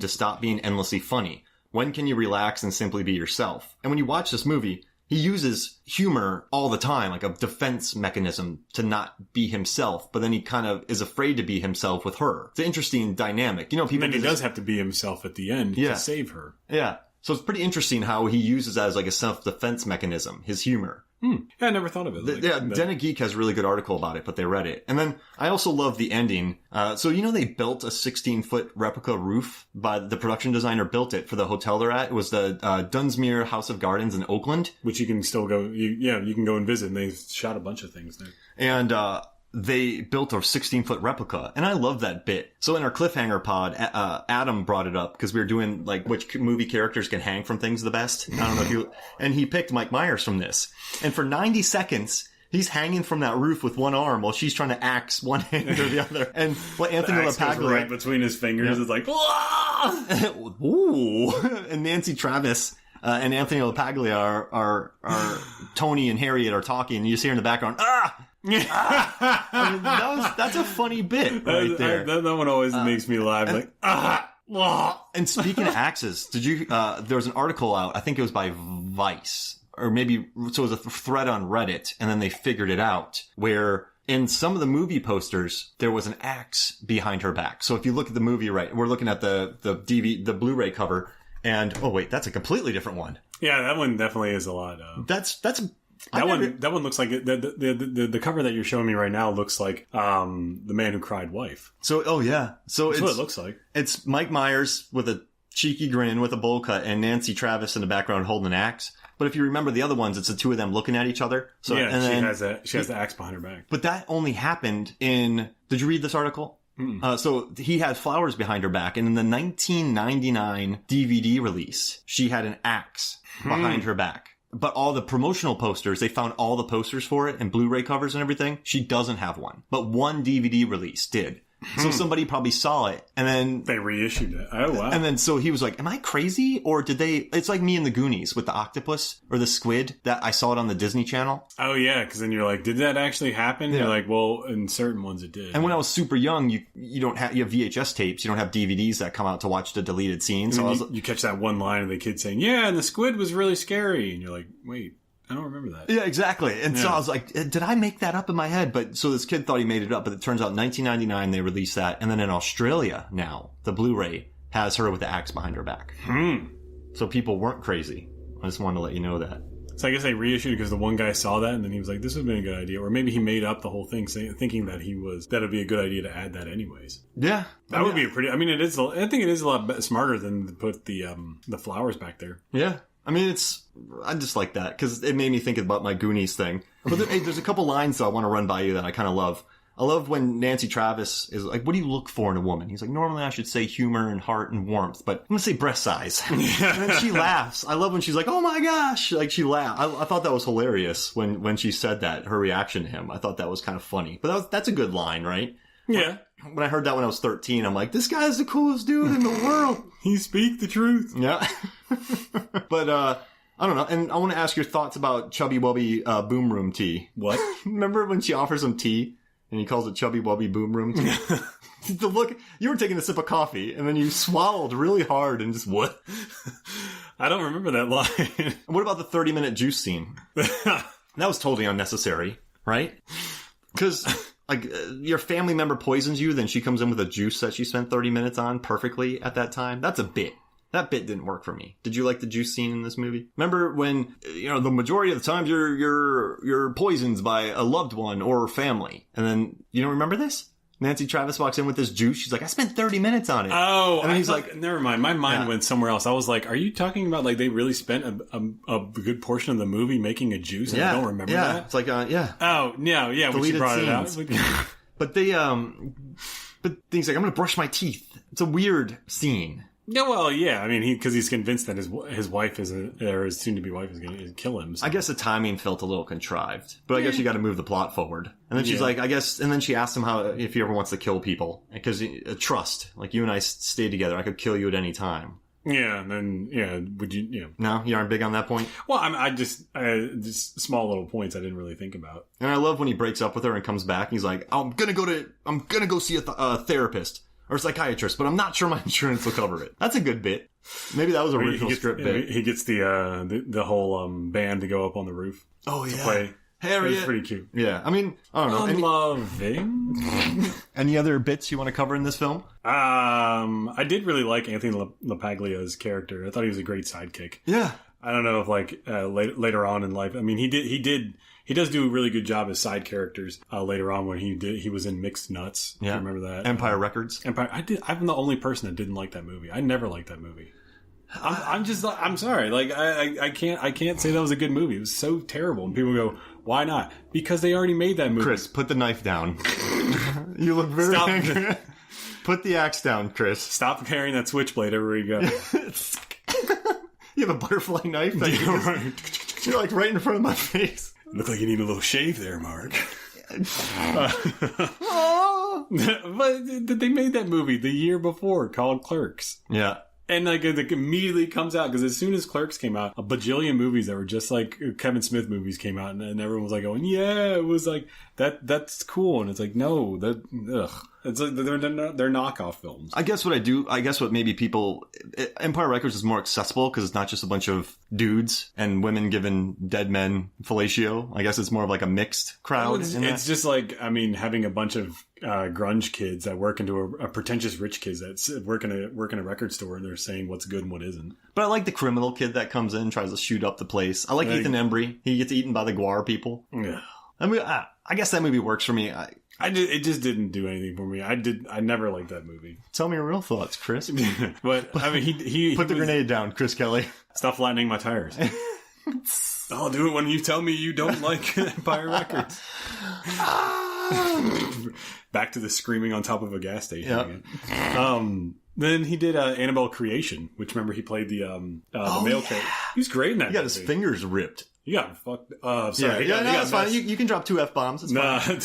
to stop being endlessly funny? When can you relax and simply be yourself? And when you watch this movie, he uses humor all the time, like a defense mechanism to not be himself, but then he kind of is afraid to be himself with her. It's an interesting dynamic. You know, people. And then he does have to be himself at the end to save her. Yeah. So it's pretty interesting how he uses that as like a self-defense mechanism, his humor. Yeah, I never thought of it. Den of Geek has a really good article about it, but they read it. And then I also love the ending. So, you know, they built a 16-foot replica roof by the production designer built it for the hotel they're at. It was the Dunsmuir House of Gardens in Oakland. Which you can still go, you can go and visit, and they shot a bunch of things there. And, they built a 16-foot replica, and I love that bit. So in our cliffhanger pod, Adam brought it up because we were doing like which movie characters can hang from things the best. I don't know and he picked Mike Myers from this. And for 90 seconds, he's hanging from that roof with one arm while she's trying to axe one hand or the other. And Anthony LaPaglia right between his fingers is like, ooh, and Nancy Travis. And Anthony LaPaglia are Tony and Harriet are talking, and you see her in the background, I mean, that's a funny bit right there. That one always makes me laugh. And speaking of axes, did you, there was an article out, I think it was by Vice, or maybe, so it was a thread on Reddit, and then they figured it out, where in some of the movie posters, there was an axe behind her back. So if you look at the movie, right, we're looking at the Blu-ray cover, and, oh wait, that's a completely different one. Yeah, that one definitely is a lot. That one looks like the cover that you're showing me right now looks like The Man Who Cried Wife. So, oh yeah. So that's what it looks like. It's Mike Myers with a cheeky grin with a bowl cut and Nancy Travis in the background holding an axe. But if you remember the other ones, it's the two of them looking at each other. So, yeah, she has the axe behind her back. But that only happened in, did you read this article? So he had flowers behind her back, and in the 1999 DVD release, she had an axe behind her back. But all the promotional posters, they found all the posters for it and Blu-ray covers and everything. She doesn't have one, but one DVD release did. So somebody probably saw it, and then they reissued it. Oh wow! And then so he was like, "Am I crazy, or did they?" It's like me and the Goonies with the octopus or the squid that I saw it on the Disney Channel. Oh yeah, because then you're like, "Did that actually happen?" Yeah. You're like, "Well, in certain ones it did." And when I was super young, you have VHS tapes, you don't have DVDs that come out to watch the deleted scenes. So you catch that one line of the kid saying, "Yeah, and the squid was really scary," and you're like, "Wait." I don't remember that. Yeah, exactly. And so I was like, did I make that up in my head? But so this kid thought he made it up, but it turns out in 1999 they released that. And then in Australia now, the Blu-ray has her with the axe behind her back. So people weren't crazy. I just wanted to let you know that. So I guess they reissued it because the one guy saw that and then he was like, this would have been a good idea. Or maybe he made up the whole thing thinking that that'd be a good idea to add that anyways. Yeah. That would be I think it is a lot smarter than to put the flowers back there. Yeah. I mean, I just like that because it made me think about my Goonies thing. But there's a couple lines though I want to run by you that I kind of love. I love when Nancy Travis is like, what do you look for in a woman? He's like, normally I should say humor and heart and warmth, but I'm going to say breast size. And then she laughs. I love when she's like, oh my gosh. Like she laughed. I thought that was hilarious when she said that, her reaction to him. I thought that was kind of funny, but that's a good line, right? Yeah. When I heard that when I was 13, I'm like, this guy's the coolest dude in the world. He speak the truth. Yeah. But, I don't know. And I want to ask your thoughts about Chubby Wubby Boom Room tea. What? Remember when she offers him tea and he calls it Chubby Wubby Boom Room tea? The look, you were taking a sip of coffee and then you swallowed really hard and just what? I don't remember that line. What about the 30-minute juice scene? That was totally unnecessary, right? Because like your family member poisons you, then she comes in with a juice that she spent 30 minutes on perfectly at that time. That's a bit. That bit didn't work for me. Did you like the juice scene in this movie? Remember when, the majority of the times you're poisoned by a loved one or family. And then, you don't remember this? Nancy Travis walks in with this juice. She's like, I spent 30 minutes on it. Oh, and then he's like, never mind. My mind went somewhere else. I was like, are you talking about like they really spent a good portion of the movie making a juice? And I don't remember that. It's like, yeah. Oh, yeah. When she brought it out. But but he's like, I'm going to brush my teeth. It's a weird scene. Yeah, well, yeah. I mean, because he's convinced that his wife or his soon-to-be wife is going to kill him. So. I guess the timing felt a little contrived, but I guess you got to move the plot forward. And then she's like, and then she asked him if he ever wants to kill people because trust. Like you and I stay together, I could kill you at any time. Yeah, and then would you? Yeah. No, you aren't big on that point. Well, I just small little points I didn't really think about. And I love when he breaks up with her and comes back. And he's like, I'm gonna go see a therapist. or psychiatrist, but I'm not sure my insurance will cover it. That's a good bit. Maybe that was a original script bit. He gets the whole band to go up on the roof. Oh, yeah. To play. Harriet. It's pretty cute. Yeah, I mean, I don't know. Loving. Any other bits you want to cover in this film? I did really like Anthony LaPaglia's character. I thought he was a great sidekick. Yeah. I don't know if later on in life. I mean, he does do a really good job as side characters later on when he was in Mixed Nuts. Yeah. Do you remember that? Empire Records. Empire. I'm the only person that didn't like that movie. I never liked that movie. I'm sorry. Like I can't say that was a good movie. It was so terrible. And people go, why not? Because they already made that movie. Chris, put the knife down. You look very angry. Put the axe down, Chris. Stop carrying that switchblade everywhere you go. You have a butterfly knife that you're like right in front of my face. Look like you need a little shave there, Mark. But they made that movie the year before called Clerks. Yeah. And like it immediately comes out because as soon as Clerks came out, a bajillion movies that were just like Kevin Smith movies came out, and everyone was like going, "Yeah, it was like that's cool." And it's like, no, it's like they're knockoff films. I guess what maybe people Empire Records is more accessible because it's not just a bunch of dudes and women giving dead men fellatio. I guess it's more of like a mixed crowd. It's just like, I mean, having a bunch of grunge kids that work into a pretentious rich kids that work in a record store and they're saying what's good and what isn't. But I like the criminal kid that comes in, tries to shoot up the place. I like Ethan Embry. He gets eaten by the Guar people. Yeah. I mean, I guess that movie works for me. It just didn't do anything for me. I never liked that movie. Tell me your real thoughts, Chris. But I mean, he put the grenade down, Chris Kelly. Stop flattening my tires. I'll do it when you tell me you don't like Empire Records. Back to the screaming on top of a gas station again. Then he did Annabelle Creation, which remember he played the male character. He was great in that. He got his fingers ripped. You got fucked. Sorry. Yeah, that's fine. You can drop 2 F-bombs. It's fine.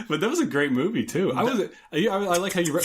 But that was a great movie too. I like how you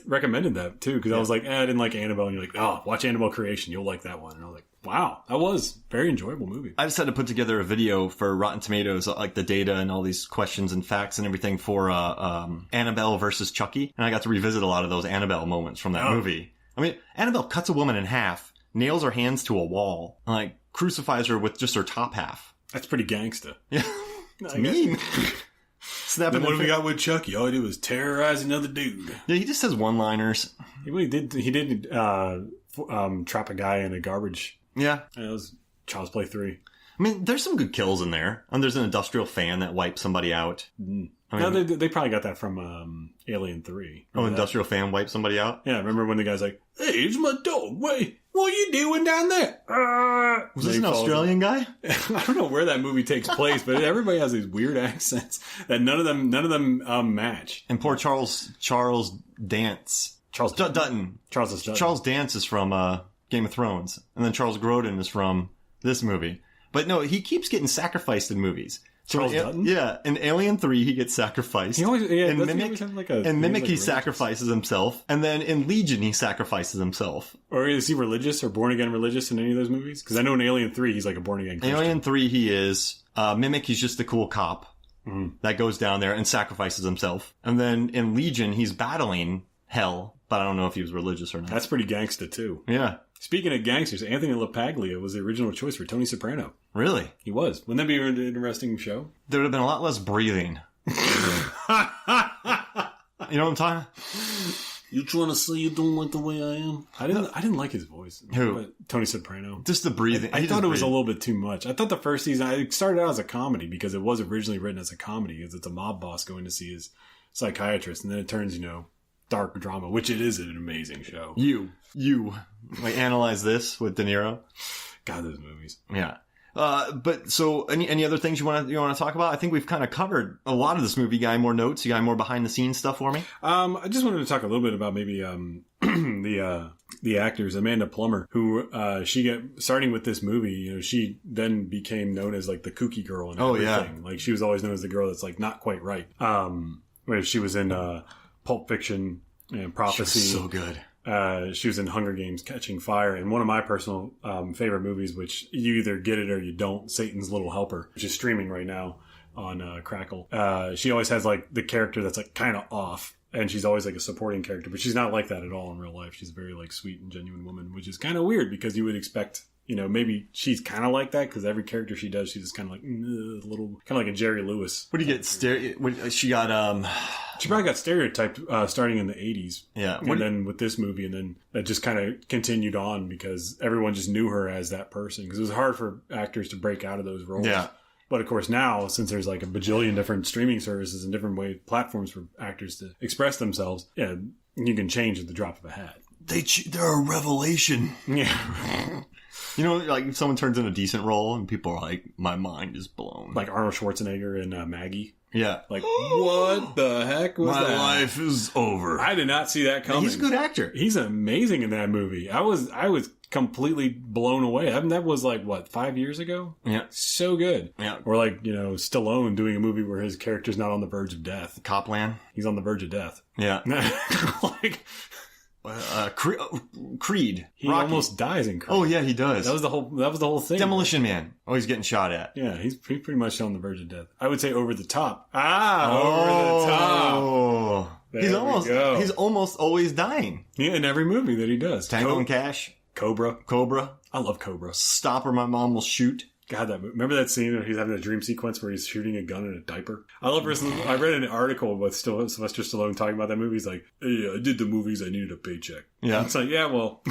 recommended that too, because I was like, I didn't like Annabelle, and you're like, oh, watch Annabelle Creation, you'll like that one. And I was like, wow, that was a very enjoyable movie. I just had to put together a video for Rotten Tomatoes, like the data and all these questions and facts and everything for Annabelle versus Chucky, and I got to revisit a lot of those Annabelle moments from that movie. I mean, Annabelle cuts a woman in half, nails her hands to a wall, and like crucifies her with just her top half. That's pretty gangsta. Yeah, it's mean. Then what have we got with Chucky? All he did was terrorize another dude. Yeah, he just says one-liners. He really did. He did trap a guy in a garbage. Yeah, it was Child's Play 3. I mean, there's some good kills in there. And there's an industrial fan that wipes somebody out. Mm. No, they probably got that from Alien 3. Remember industrial fan wipes somebody out? Yeah, remember when the guy's like, "Hey, it's my dog. Wait, what are you doing down there?" Was this an Australian guy? I don't know where that movie takes place, but everybody has these weird accents that none of them match. And poor Charles Dance. Dutton. Charles Dance is from Game of Thrones. And then Charles Grodin is from this movie. But no, he keeps getting sacrificed in movies. Charles Dutton? Yeah. In Alien 3, he gets sacrificed. In Mimic, he sacrifices himself. And then in Legion, he sacrifices himself. Or is he religious or born-again religious in any of those movies? Because I know in Alien 3, he's like a born-again Christian. Alien 3, he is. Mimic, he's just a cool cop that goes down there and sacrifices himself. And then in Legion, he's battling hell. But I don't know if he was religious or not. That's pretty gangsta, too. Yeah. Speaking of gangsters, Anthony LaPaglia was the original choice for Tony Soprano. Really? He was. Wouldn't that be an interesting show? There would have been a lot less breathing. You know what I'm talking? You trying to say you don't like the way I am? I didn't like his voice. Who? Tony Soprano. Just the breathing. I thought it was a little bit too much. I thought the first season, it started out as a comedy because it was originally written as a comedy because it's a mob boss going to see his psychiatrist, and then it turns, dark drama, which it is an amazing show. You like analyze this with De Niro. God, those movies. Yeah. But so any other things you want to talk about? I think we've kind of covered a lot of this movie. You got any more notes? You got any more behind the scenes stuff for me? I just wanted to talk a little bit about maybe the actors, Amanda Plummer, who starting with this movie, she then became known as like the kooky girl and everything. Yeah. Like she was always known as the girl that's like not quite right. Where she was in Pulp Fiction and Prophecy. She was so good. She was in Hunger Games Catching Fire, and one of my personal favorite movies, which you either get it or you don't, Satan's Little Helper, which is streaming right now on Crackle. She always has like the character that's like kind of off, and she's always like a supporting character, but she's not like that at all in real life. She's a very like sweet and genuine woman, which is kind of weird because you would expect, you know, maybe she's kind of like that because every character she does, she's just kind of like a little, kind of like a Jerry Lewis. What do you get? She got She probably got stereotyped starting in the 80s. Yeah. And then with this movie, and then that just kind of continued on because everyone just knew her as that person. Because it was hard for actors to break out of those roles. Yeah. But of course now, since there's like a bajillion different streaming services and different platforms for actors to express themselves, yeah, you can change at the drop of a hat. They're a revelation. Yeah. You know, like if someone turns in a decent role and people are like, my mind is blown. Like Arnold Schwarzenegger in Maggie. Yeah. Like, what the heck was that? My life is over. I did not see that coming. He's a good actor. He's amazing in that movie. I was completely blown away. I mean, that was like, what, 5 years ago? Yeah. So good. Yeah. Or like, you know, Stallone doing a movie where his character's not on the verge of death. Copland. He's on the verge of death. Yeah. Like... Creed. He Rocky. almost dies in Creed. Oh yeah, he does. That was the whole thing. Demolition Man. Oh, he's getting shot at. Yeah, he's pretty much on the verge of death. I would say over the top. Over the top. He's almost always dying. Yeah, in every movie that he does. Tango and Cash. Cobra. I love Cobra. Stop or my mom will shoot. God, remember that scene where he's having a dream sequence where he's shooting a gun in a diaper? I read an article with Sylvester Stallone talking about that movie. He's like, hey, I did the movies, I needed a paycheck. Yeah. It's like, yeah, well,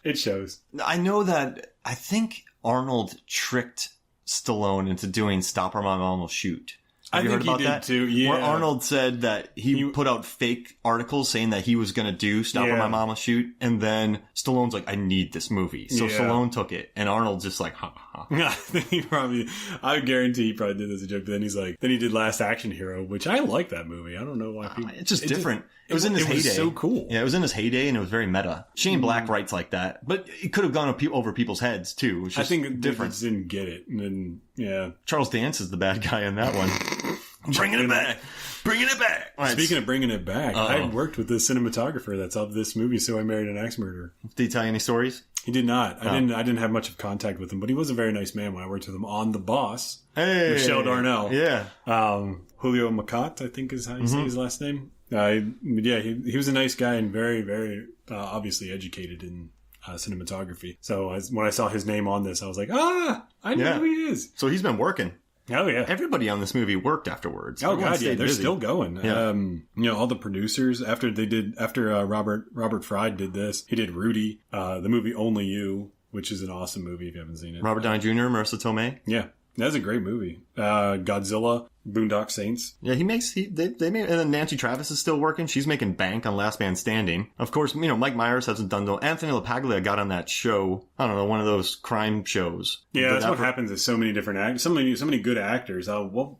it shows. I know that, I think Arnold tricked Stallone into doing Stop or my mom will shoot. Have you heard about that? Too. Yeah. Where Arnold said that he put out fake articles saying that he was going to do Stop or My Mom Will Shoot. And then Stallone's like, I need this movie. So Stallone took it. And Arnold's just like, ha ha. I guarantee he probably did this as a joke. But then he's like, then he did Last Action Hero, which I like that movie. I don't know why people. It's just different. It was in his heyday. It was so cool. Yeah, it was in his heyday and it was very meta. Shane Black writes like that. But it could have gone over people's heads too. It was just I think different. They just didn't get it. And then, yeah. Charles Dance is the bad guy in that one. Bringing it back. Right, speaking of bringing it back, I worked with the cinematographer that's of this movie, So I Married an Axe Murderer. Did he tell you any stories? He did not. I didn't have much of contact with him, but he was a very nice man when I worked with him on The Boss. Hey, Michelle Darnell. Yeah. Julio Macat, I think is how you say his last name. He was a nice guy and very, very obviously educated in cinematography. So when I saw his name on this, I was like, I know who he is. So he's been working. Oh yeah, everybody on this movie worked afterwards. Oh god, yeah, they're still going. Yeah. You know, all the producers after Robert Fry did this, he did Rudy, the movie Only You, which is an awesome movie if you haven't seen it. Robert Downey Jr., Marissa Tomei. Yeah, that's a great movie. Godzilla, Boondock Saints. Yeah, they made, and then Nancy Travis is still working. She's making bank on Last Man Standing. Of course, you know, Mike Myers hasn't done though. Anthony LaPaglia got on that show. I don't know, one of those crime shows. Yeah, that's what happens is so many different actors, so many good actors. What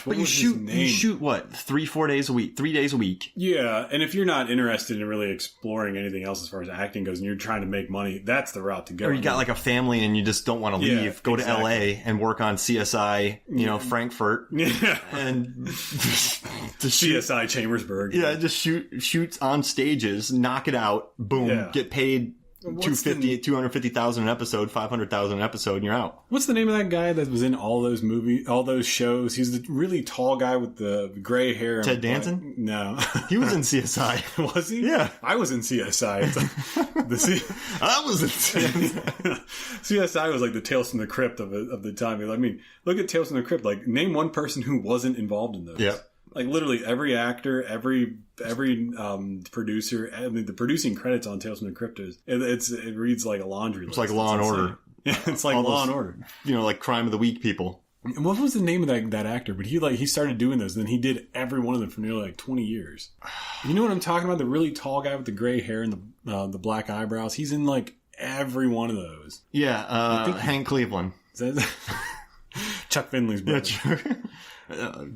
was his name? You shoot what, 3-4 days a week, 3 days a week. Yeah, and if you're not interested in really exploring anything else as far as acting goes, and you're trying to make money, that's the route to go. Or you got like a family and you just don't want to leave. Go to LA and work on CSI, you know, Frankfurt. Yeah. And the CSI Chambersburg. Yeah, just shoots on stages, knock it out, boom, get paid $250,000 an episode, $500,000 an episode, and you're out. What's the name of that guy that was in all those movies, all those shows? He's the really tall guy with the gray hair. Ted Danson? No. He was in CSI. Was he? Yeah. I was in CSI. I was in CSI. CSI was like the Tales from the Crypt of the time. I mean, look at Tales from the Crypt. Like, name one person who wasn't involved in those. Yeah. Like literally every actor, every producer. I mean, the producing credits on Tales from the Crypt it reads like a laundry list. It's like Law and Order. Yeah, it's like Law and Order. You know, like Crime of the Week people. And what was the name of that actor? But he started doing those, and then he did every one of them for nearly like 20 years. You know what I'm talking about? The really tall guy with the gray hair and the black eyebrows. He's in like every one of those. Yeah, Hank Cleveland. Chuck Finley's brother.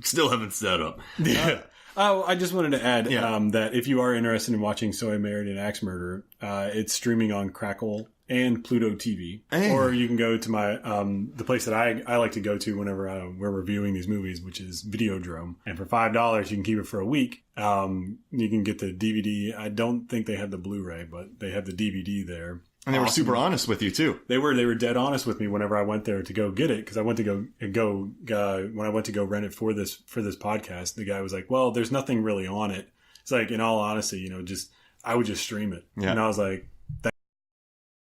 Still haven't set up. Yeah. I just wanted to add that if you are interested in watching So I Married an Axe Murderer, it's streaming on Crackle and Pluto TV. Hey. Or you can go to my the place that I like to go to whenever we're reviewing these movies, which is Videodrome. And for $5, you can keep it for a week. You can get the DVD. I don't think they have the Blu-ray, but they have the DVD there. And they were super honest with you too. They were dead honest with me whenever I went there to go get it, because I went to go when I went to go rent it for this podcast. The guy was like, "Well, there's nothing really on it, It's like, in all honesty, just I would just stream it. Yeah. And I was like,